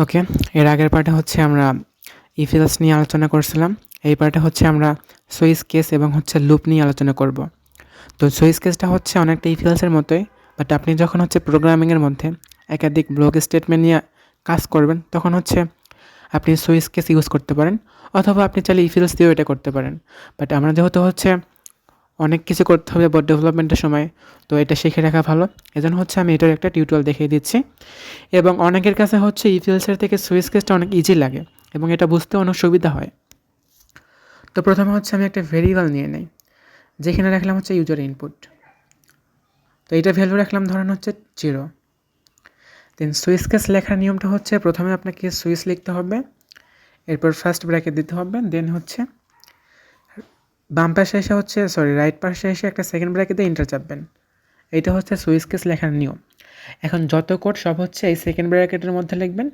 ওকে, এর আগের পার্টে হচ্ছে আমরা ইফ এলস নিয়ে আলোচনা করছিলাম। এই পার্টে হচ্ছে আমরা সুইচ কেস এবং হচ্ছে লুপ নিয়ে আলোচনা করব। তো সুইচ কেসটা হচ্ছে অনেকটা ইফ এলসের মতোই, বাট আপনি যখন হচ্ছে প্রোগ্রামিংয়ের মধ্যে একাধিক ব্লক স্টেটমেন্ট নিয়ে কাজ করবেন তখন হচ্ছে আপনি সুইচ কেস ইউজ করতে পারেন, অথবা আপনি চাইলে ইফ এলস দিয়েও এটা করতে পারেন। বাট আমরা যেহেতু হচ্ছে অনেক কিছু করতে হবে বোর্ড ডেভেলপমেন্টের সময়, তো এটা শিখে রাখা ভালো। এজন্য হচ্ছে আমি এটার একটা টিউটোরিয়াল দেখিয়ে দিচ্ছি। এবং অনেকের কাছে হচ্ছে ইফ এলসের থেকে সুইচ কেসটা অনেক ইজি লাগে এবং এটা বুঝতে অনেক সুবিধা হয়। তো প্রথমে হচ্ছে আমি একটা ভেরিয়েবল নিয়ে নেই, যেখানে রাখলাম হচ্ছে ইউজার ইনপুট। তো এইটা ভ্যালু রাখলাম ধরেন হচ্ছে 0। দেন সুইচ কেস লেখার নিয়মটা হচ্ছে প্রথমে আপনাকে সুইচ লিখতে হবে, এরপর ফার্স্ট ব্র্যাকেট দিতে হবে, দেন হচ্ছে বাম পাশে এসে হচ্ছে রাইট পাশে এসে একটা সেকেন্ড ব্র্যাকেট দিয়ে এন্টার চাপবেন। এইটা হচ্ছে সুইচ কেস লেখার নিয়ম। এখন যত কোড সব হচ্ছে এই সেকেন্ড ব্র্যাকেটের মধ্যে লিখবেন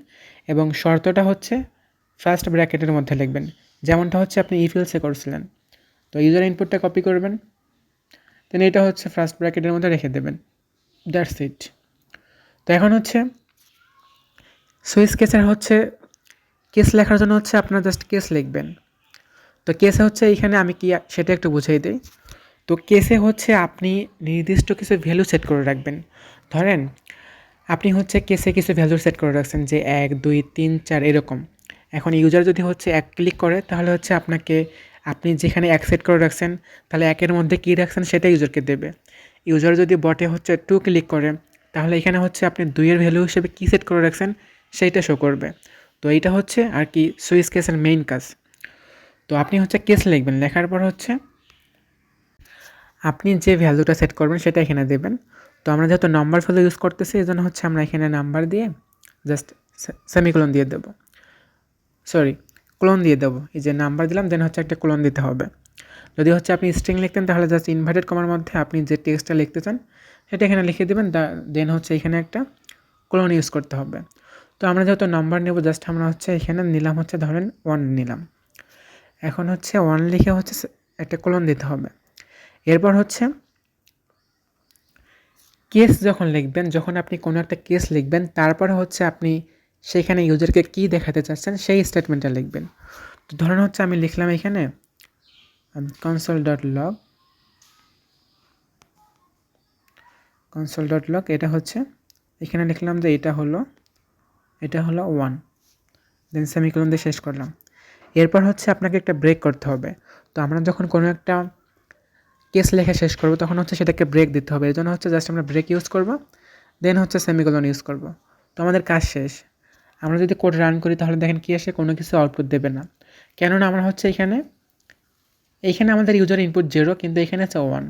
এবং শর্তটা হচ্ছে ফার্স্ট ব্র্যাকেটের মধ্যে লিখবেন, যেমনটা হচ্ছে আপনি ইফ এলসে করছিলেন। তো ইউজার ইনপুটটা কপি করবেন, দেন এটা হচ্ছে ফার্স্ট ব্র্যাকেটের মধ্যে রেখে দেবেন। That's it. তো এখন হচ্ছে সুইচ কেসের হচ্ছে কেস লেখার জন্য হচ্ছে আপনার জাস্ট কেস লিখবেন। তো কেসে হচ্ছে এইখানে আমি কি সেটা একটু বুঝিয়ে দিই। তো কেসে হচ্ছে আপনি নির্দিষ্ট কিছু ভ্যালু সেট করে রাখবেন। ধরেন আপনি হচ্ছে কেসে কিছু ভ্যালু সেট করে রাখছেন যে 1 2 3 4 এরকম। এখন ইউজার যদি হচ্ছে 1 ক্লিক করে তাহলে হচ্ছে আপনি যেখানে 1 সেট করে রাখছেন তাহলে 1 এর মধ্যে কী রাখছেন সেটা ইউজারকে দেবে। ইউজার যদি বটে হচ্ছে 2 ক্লিক করে তাহলে এখানে হচ্ছে আপনি 2 এর ভ্যালু হিসেবে কী সেট করে রাখছেন সেইটা শো করবে। তো এইটা হচ্ছে আর কি সুইচ কেসের মেইন কাজ। তো আপনি হচ্ছে কেস লিখবেন, লেখার পর হচ্ছে আপনি যে ভ্যালুটা সেট করবেন সেটা এখানে দেবেন। তো আমরা যেহেতু নাম্বার ভ্যালু ইউজ করতেছি এই জন্য হচ্ছে আমরা এখানে নাম্বার দিয়ে জাস্ট সেমিকোলন দিয়ে দেবো, কোলন দিয়ে দেবো। এই যে নাম্বার দিলাম, দেন হচ্ছে একটা কোলন দিতে হবে। যদি হচ্ছে আপনি স্ট্রিং লিখতেন তাহলে জাস্ট ইনভার্টেড কমার মধ্যে আপনি যে টেক্সটটা লিখতে চান সেটা এখানে লিখে দেবেন, দেন হচ্ছে এখানে একটা কোলন ইউজ করতে হবে। তো আমরা যেহেতু নাম্বার নেব জাস্ট আমরা হচ্ছে এখানে নিলাম হচ্ছে ধরেন 1 নিলাম। এখন হচ্ছে 1 লিখে হচ্ছে একটা কোলন দিতে হবে। এরপর হচ্ছে কেস যখন লিখবেন, যখন আপনি কোনো একটা কেস লিখবেন তারপরে হচ্ছে আপনি সেখানে ইউজারকে কী দেখাতে চাচ্ছেন সেই স্টেটমেন্টটা লিখবেন। তো ধরেন হচ্ছে আমি লিখলাম এখানে console.log এটা হচ্ছে এখানে লিখলাম যে এটা হলো 1, দেন সেমিকোলন দিয়ে শেষ করলাম। এরপর হচ্ছে আপনাকে একটা ব্রেক করতে হবে। তো আমরা যখন কোনো একটা কেস লেখা শেষ করব তখন হচ্ছে সেটাকে ব্রেক দিতে হবে। এই জন্য হচ্ছে জাস্ট আমরা ব্রেক ইউজ করব, দেন হচ্ছে সেমিকোলন ইউজ করব। তো আমাদের কাজ শেষ। আমরা যদি কোড রান করি তাহলে দেখেন কি আসে, কোনো কিছু আউটপুট দেবে না, কেননা আমরা হচ্ছে এইখানে আমাদের ইউজার ইনপুট 0 কিন্তু এখানে হচ্ছে 1।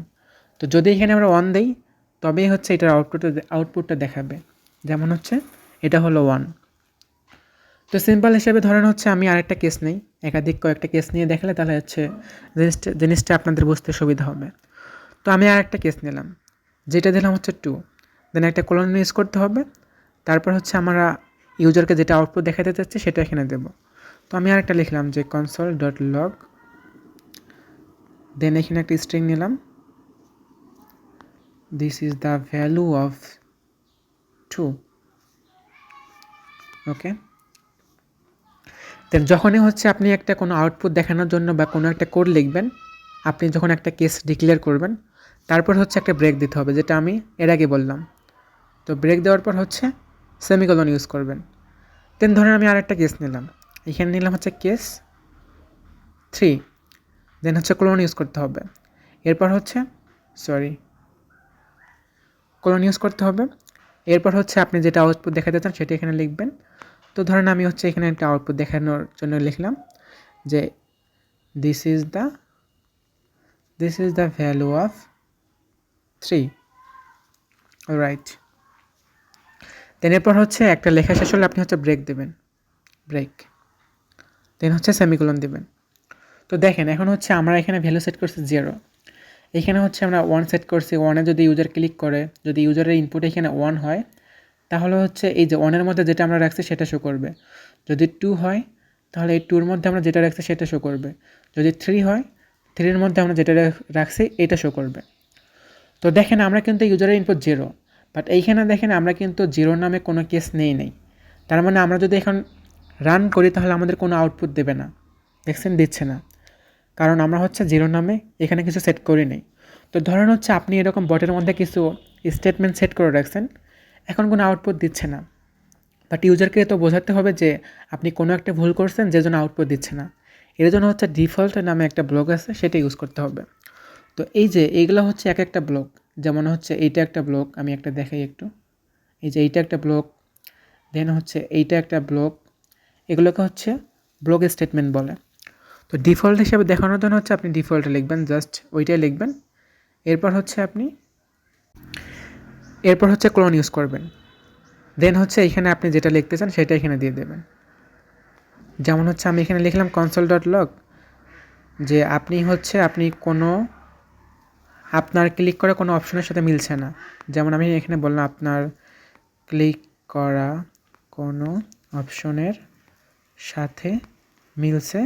তো যদি এখানে আমরা 1 দেই তবেই হচ্ছে এটার আউটপুটটা দেখাবে, যেমন হচ্ছে এটা হলো 1। তো সিম্পল হিসেবে ধরেন হচ্ছে আমি আরেকটা কেস নেই, কয়েকটা কেস নিয়ে দেখলে তাহলে হচ্ছে জিনিসটা আপনাদের বুঝতে সুবিধা হবে। তো আমি আরেকটা কেস নিলাম, যেটা দিলাম হচ্ছে 2, দেন একটা কোলন ইউজ করতে হবে। তারপর হচ্ছে আমরা ইউজারকে যেটা আউটপুট দেখাতে চাচ্ছি সেটা এখানে দেব। তো আমি আরেকটা লিখলাম যে console.log, দেন এখানে একটা স্ট্রিং নিলাম, this is the value of 2। ওকে, দেন যখনই হচ্ছে আপনি একটা কোনো আউটপুট দেখানোর জন্য বা কোনো একটা কোড লিখবেন, আপনি যখন একটা কেস ডিক্লেয়ার করবেন তারপর হচ্ছে একটা ব্রেক দিতে হবে, যেটা আমি এর আগে বললাম। তো ব্রেক দেওয়ার পর হচ্ছে সেমিকোলন ইউজ করবেন। দেন ধরেন আমি আরেকটা কেস নিলাম, এখানে নিলাম হচ্ছে কেস 3, দেন হচ্ছে কোলন ইউজ করতে হবে। এরপর হচ্ছে কোলন ইউজ করতে হবে। এরপর হচ্ছে আপনি যেটা আউটপুট দেখাতে চান সেটা এখানে লিখবেন। তো ধরেন আমি হচ্ছে এখানে একটা আউটপুট দেখানোর জন্য লিখলাম যে this is the value of 3, right. Then এরপর হচ্ছে একটা লেখা শেষ হলে আপনি হচ্ছে ব্রেক দেবেন, দেন হচ্ছে সেমিকোলন দেবেন। তো দেখেন এখন হচ্ছে আমরা এখানে ভ্যালু সেট করছি 0, এখানে হচ্ছে আমরা 1 সেট করছি। 1-এ যদি ইউজার ক্লিক করে, যদি ইউজারের ইনপুট এখানে 1 হয় তাহলে হচ্ছে এই যে 1-এর মধ্যে যেটা আমরা রাখছি সেটা শো করবে। যদি 2 হয় তাহলে এই 2-এর মধ্যে আমরা যেটা রাখছি সেটা শো করবে। যদি 3 হয় 3-এর মধ্যে আমরা যেটা রাখছি এটা শো করবে। তো দেখেন আমরা কিন্তু ইউজারের ইনপুট 0, বাট এইখানে দেখেন আমরা কিন্তু 0 নামে কোনো কেস নেই। তার মানে আমরা যদি এখন রান করি তাহলে আমাদের কোনো আউটপুট দেবে না, দেখছেন, দিচ্ছে না, কারণ আমরা হচ্ছে জিরো নামে এখানে কিছু সেট করি নেই। তো ধরেন হচ্ছে আপনি এরকম বটের মধ্যে কিছু স্টেটমেন্ট সেট করে রাখছেন, এখন কোনো আউটপুট দিচ্ছে না, বাট ইউজারকে তো বোঝাতে হবে যে আপনি কোনো একটা ভুল করছেন যে জন্য আউটপুট দিচ্ছে না। এর জন্য হচ্ছে ডিফল্ট নামে একটা ব্লক আছে, সেটা ইউজ করতে হবে। তো এই যে এইগুলো হচ্ছে এক একটা ব্লক, যেমন হচ্ছে এইটা একটা ব্লক, আমি একটা দেখাই একটু। এই যে এইটা একটা ব্লক, দেন হচ্ছে এইটা একটা ব্লক, এগুলোকে হচ্ছে ব্লক স্টেটমেন্ট বলে। তো ডিফল্ট হিসেবে দেখানোর জন্য হচ্ছে আপনি ডিফল্টে লিখবেন, জাস্ট ওইটাই লিখবেন। এরপর হচ্ছে ক্লোন ইউজ করবেন, দেন হচ্ছে এখানে আপনি যেটা লিখতে চান সেটা এখানে দিয়ে দেবেন। যেমন হচ্ছে আমি এখানে লিখলাম console.log, যে আপনি কোনো আপনার ক্লিক করা কোনো অপশনের সাথে মিলছে না। যেমন আমি এখানে বললাম আপনার ক্লিক করা কোনো অপশনের সাথে মিলছে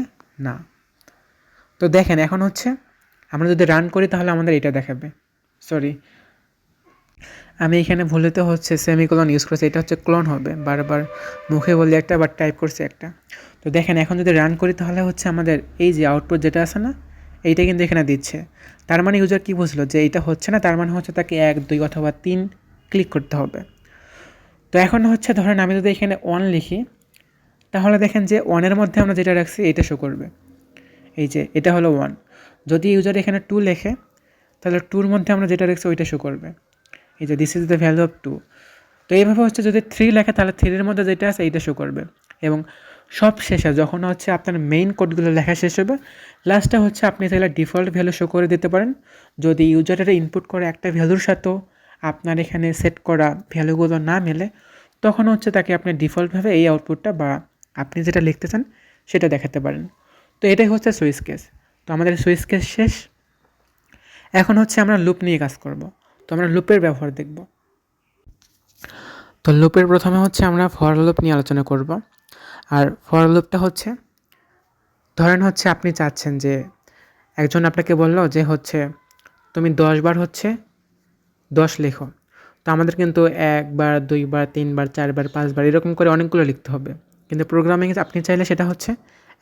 না। তো দেখেন এখন হচ্ছে আমরা যদি রান করি তাহলে আমাদের এটা দেখাবে। সরি, আমি এখানে ভুলেতে হচ্ছে সেমিকোলন ইউজ করেছি, এটা হচ্ছে ক্লোন হবে, বারবার মুখে বলি একটা, আবার টাইপ করছি একটা। তো দেখেন এখন যদি রান করি তাহলে হচ্ছে আমাদের এই যে আউটপুট যেটা আছে না, এইটা কিন্তু এখানে দিচ্ছে। তার মানে ইউজার কী বুঝলো যে এইটা হচ্ছে না, তার মানে হচ্ছে তাকে 1, 2 অথবা 3 ক্লিক করতে হবে। তো এখন হচ্ছে ধরেন আমি যদি এখানে 1 লিখি, তাহলে দেখেন যে 1-এর মধ্যে আমরা যেটা রাখছি এটা শো করবে, এই যে এটা হলো 1। যদি ইউজার এখানে 2 লেখে তাহলে 2-র মধ্যে আমরা যেটা রাখছি ওইটা শো করবে, এই যে this is the value of 2। তো এইভাবে হচ্ছে যদি 3 লেখে তাহলে 3-এর মধ্যে যেটা আছে এইটা শো করবে। এবং সব শেষে যখন হচ্ছে আপনার মেইন কোডগুলো লেখা শেষ হবে, লাস্টে হচ্ছে আপনি তাহলে ডিফল্ট ভ্যালু শো করে দিতে পারেন। যদি ইউজারের ইনপুট করে একটা ভ্যালুর সাথেও আপনার এখানে সেট করা ভ্যালুগুলো না মেলে, তখন হচ্ছে তাকে আপনি ডিফল্টভাবে এই আউটপুটটা বা আপনি যেটা লিখতে চান সেটা দেখাতে পারেন। তো এটাই হচ্ছে সুইচ কেস। তো আমাদের সুইচ কেস শেষ। এখন হচ্ছে আমরা লুপ নিয়ে কাজ করব। তো আমরা লুপের ব্যবহার দেখব। তো লুপের প্রথমে হচ্ছে আমরা ফর লুপ নিয়ে আলোচনা করব। আর ফর লুপটা হচ্ছে, ধরেন হচ্ছে আপনি চাচ্ছেন যে একজন আপনাকে বলল যে হচ্ছে তুমি 10 বার হচ্ছে 10 লেখো। তো আমাদের কিন্তু 1 বার 2 বার 3 বার 4 বার 5 বার এরকম করে অনেকগুলো লিখতে হবে। কিন্তু প্রোগ্রামিং আপনি চাইলে সেটা হচ্ছে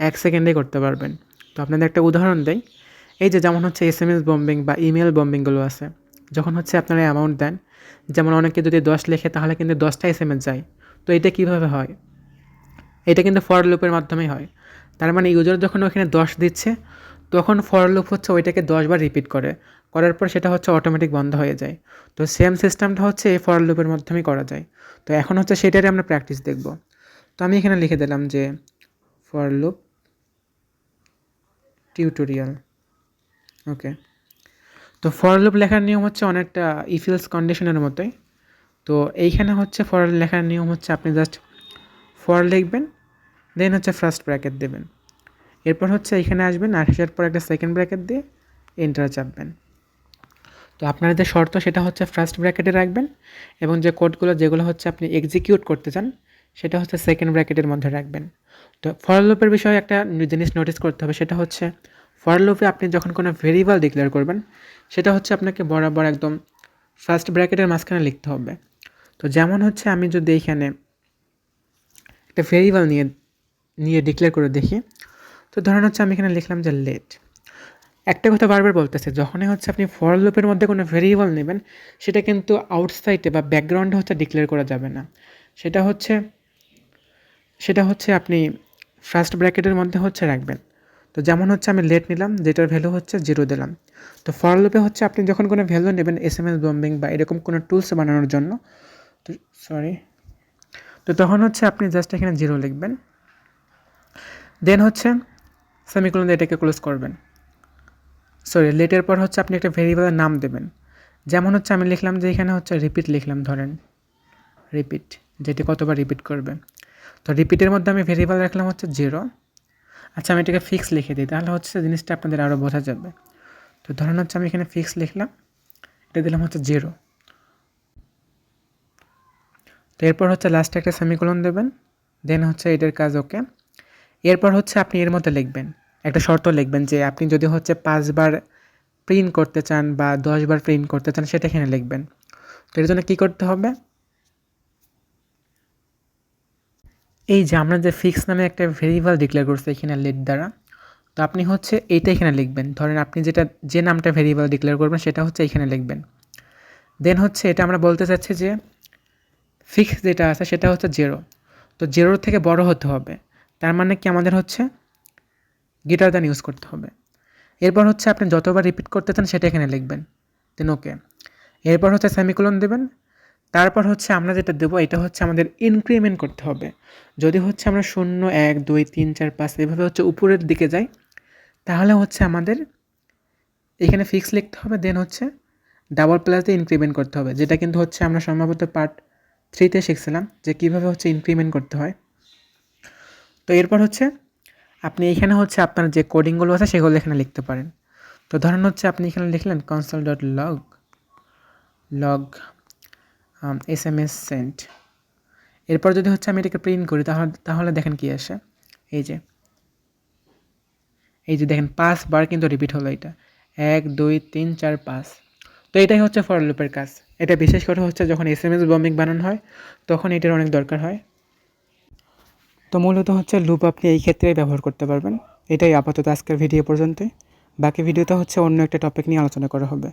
1 সেকেন্ডেই করতে পারবেন। তো আপনাদের একটা উদাহরণ দেই। এই যে যেমন হচ্ছে SMS বম্বিং বা ইমেল বম্বিংগুলো আছে, যখন হচ্ছে আপনারা অ্যামাউন্ট দেন, যেমন অনেকে যদি 10 লেখে তাহলে কিন্তু 10টা SMS যায়। তো এটা কীভাবে হয়? এটা কিন্তু ফর লুপের মাধ্যমেই হয়। তার মানে ইউজার যখন ওখানে 10 দিচ্ছে, তখন ফর লুপ হচ্ছে ওইটাকে 10 বার রিপিট করে, করার পর সেটা হচ্ছে অটোমেটিক বন্ধ হয়ে যায়। তো সেম সিস্টেমটা হচ্ছে এই ফর লুপের মাধ্যমেই করা যায়। তো এখন হচ্ছে সেটারই আমরা প্র্যাকটিস দেখব। তো আমি এখানে লিখে দিলাম যে ফর লুপ টিউটোরিয়াল। ওকে। তো ফর লুপ লেখার নিয়ম হচ্ছে অনেকটা ইফ এলস কন্ডিশনের মতোই। তো এইখানে হচ্ছে ফর লেখার নিয়ম হচ্ছে আপনি জাস্ট ফর লিখবেন, দেন হচ্ছে ফার্স্ট ব্র্যাকেট দেবেন, এরপর হচ্ছে এখানে আসবেন, আসার পর একটা সেকেন্ড ব্র্যাকেট দিয়ে এন্টার চাপবেন। তো আপনার যে শর্ত সেটা হচ্ছে ফার্স্ট ব্র্যাকেটে রাখবেন, এবং যে কোডগুলো যেগুলো হচ্ছে আপনি এক্সিকিউট করতে চান সেটা হচ্ছে সেকেন্ড ব্র্যাকেটের মধ্যে রাখবেন। তো ফর লুপের বিষয়ে একটা জিনিস নোটিস করতে হবে, সেটা হচ্ছে ফর লুপে আপনি যখন কোনো ভেরিয়েবল ডিক্লেয়ার করবেন সেটা হচ্ছে আপনাকে বরাবর একদম ফার্স্ট ব্র্যাকেটের মাঝখানে লিখতে হবে। তো যেমন হচ্ছে আমি যদি এইখানে একটা ভেরিয়েবল নিয়ে ডিক্লেয়ার করে দেখি, তো ধরেন হচ্ছে আমি এখানে লিখলাম যে লেট। একটা কথা বারবার বলতেছে, যখনই হচ্ছে আপনি ফর লুপের মধ্যে কোনো ভেরিয়েবল নেবেন সেটা কিন্তু আউটসাইডে বা ব্যাকগ্রাউন্ডে হচ্ছে ডিক্লেয়ার করা যাবে না। সেটা হচ্ছে আপনি ফার্স্ট ব্র্যাকেটের মধ্যে হচ্ছে রাখবেন। তো যেমন হচ্ছে আমি লেট নিলাম, যেটার ভ্যালু হচ্ছে 0 দিলাম। তো ফর লুপে হচ্ছে আপনি যখন কোনো ভ্যালু নেবেন SMS বম্বিং বা এরকম কোনো টুলস বানানোর জন্য, তো তখন হচ্ছে আপনি জাস্ট এখানে 0 লিখবেন, দেন হচ্ছে সেমিকোলন দিয়ে এটাকে ক্লোজ করবেন। লেটের পর হচ্ছে আপনি একটা ভেরিয়েবলের নাম দেবেন। যেমন হচ্ছে আমি লিখলাম যে এখানে হচ্ছে রিপিট লিখলাম, ধরেন রিপিট, যেটি কতবার রিপিট করবে। তো রিপিটের মধ্যে আমি ভেরিয়েবল রাখলাম হচ্ছে 0। আচ্ছা, আমি এটাকে ফিক্স লিখে দিই, তাহলে হচ্ছে জিনিসটা আপনাদের আরও বোঝা যাবে। তো ধরেন হচ্ছে আমি এখানে ফিক্স লিখলাম, এটা দিলাম হচ্ছে 0। তো এরপর হচ্ছে লাস্টে একটা সেমিকোলন দেবেন, দেন হচ্ছে এটার কাজ ওকে। এরপর হচ্ছে আপনি এর মধ্যে লিখবেন, একটা শর্ত লিখবেন যে আপনি যদি হচ্ছে 5 বার প্রিন্ট করতে চান বা 10 বার প্রিন্ট করতে চান সেটা এখানে লিখবেন। তো এর জন্য কী করতে হবে, এই যে আমরা যে ফিক্স নামে একটা ভেরিয়েবল ডিক্লেয়ার করছি এখানে লেট দ্বারা, তো আপনি হচ্ছে এইটা এখানে লিখবেন। ধরেন আপনি যে নামটা ভেরিয়েবল ডিক্লেয়ার করবেন সেটা হচ্ছে এখানে লিখবেন। দেন হচ্ছে এটা আমরা বলতে চাচ্ছি যে ফিক্স যেটা আছে সেটা হচ্ছে 0, তো 0 থেকে বড় হতে হবে। তার মানে কি আমাদের হচ্ছে গ্রেটার দ্যান ইউজ করতে হবে। এরপর হচ্ছে আপনি যতবার রিপিট করতে চান সেটা এখানে লিখবেন, দেন ওকে। এরপর হচ্ছে সেমিকোলন দেবেন। তারপর হচ্ছে আমরা যেটা দেবো এটা হচ্ছে আমাদের ইনক্রিমেন্ট করতে হবে। যদি হচ্ছে আমরা 0, 1, 2, 3, 4, 5 এভাবে হচ্ছে উপরের দিকে যাই, তাহলে হচ্ছে আমাদের এখানে ফিক্স লিখতে হবে। দেন হচ্ছে ডাবল প্লাস দিয়ে ইনক্রিমেন্ট করতে হবে, যেটা কিন্তু হচ্ছে আমরা সম্ভবত পার্ট 3-তে শিখছিলাম যে কীভাবে হচ্ছে ইনক্রিমেন্ট করতে হয়। তো এরপর হচ্ছে আপনি এখানে হচ্ছে আপনার যে কোডিংগুলো আছে সেগুলো এখানে লিখতে পারেন। তো ধরেন হচ্ছে আপনি এখানে লিখলেন console.log SMS sent। এরপর যদি হচ্ছে আমি এটাকে প্রিন্ট করি তাহলে দেখেন কী আসে। এই যে দেখেন 5 বার কিন্তু রিপিট হলো এটা, 1, 2, 3, 4, 5। তো এটাই হচ্ছে ফর লুপের কাজ। এটা বিশেষ করে হচ্ছে যখন SMS বম্বিং বানানো হয় তখন এটার অনেক দরকার হয়। তো মূলত হচ্ছে লুপ আপনি এই ক্ষেত্রেই ব্যবহার করতে পারবেন। এটাই আপাতত আজকের ভিডিও পর্যন্তই। বাকি ভিডিওতে হচ্ছে অন্য একটা টপিক নিয়ে আলোচনা করা হবে।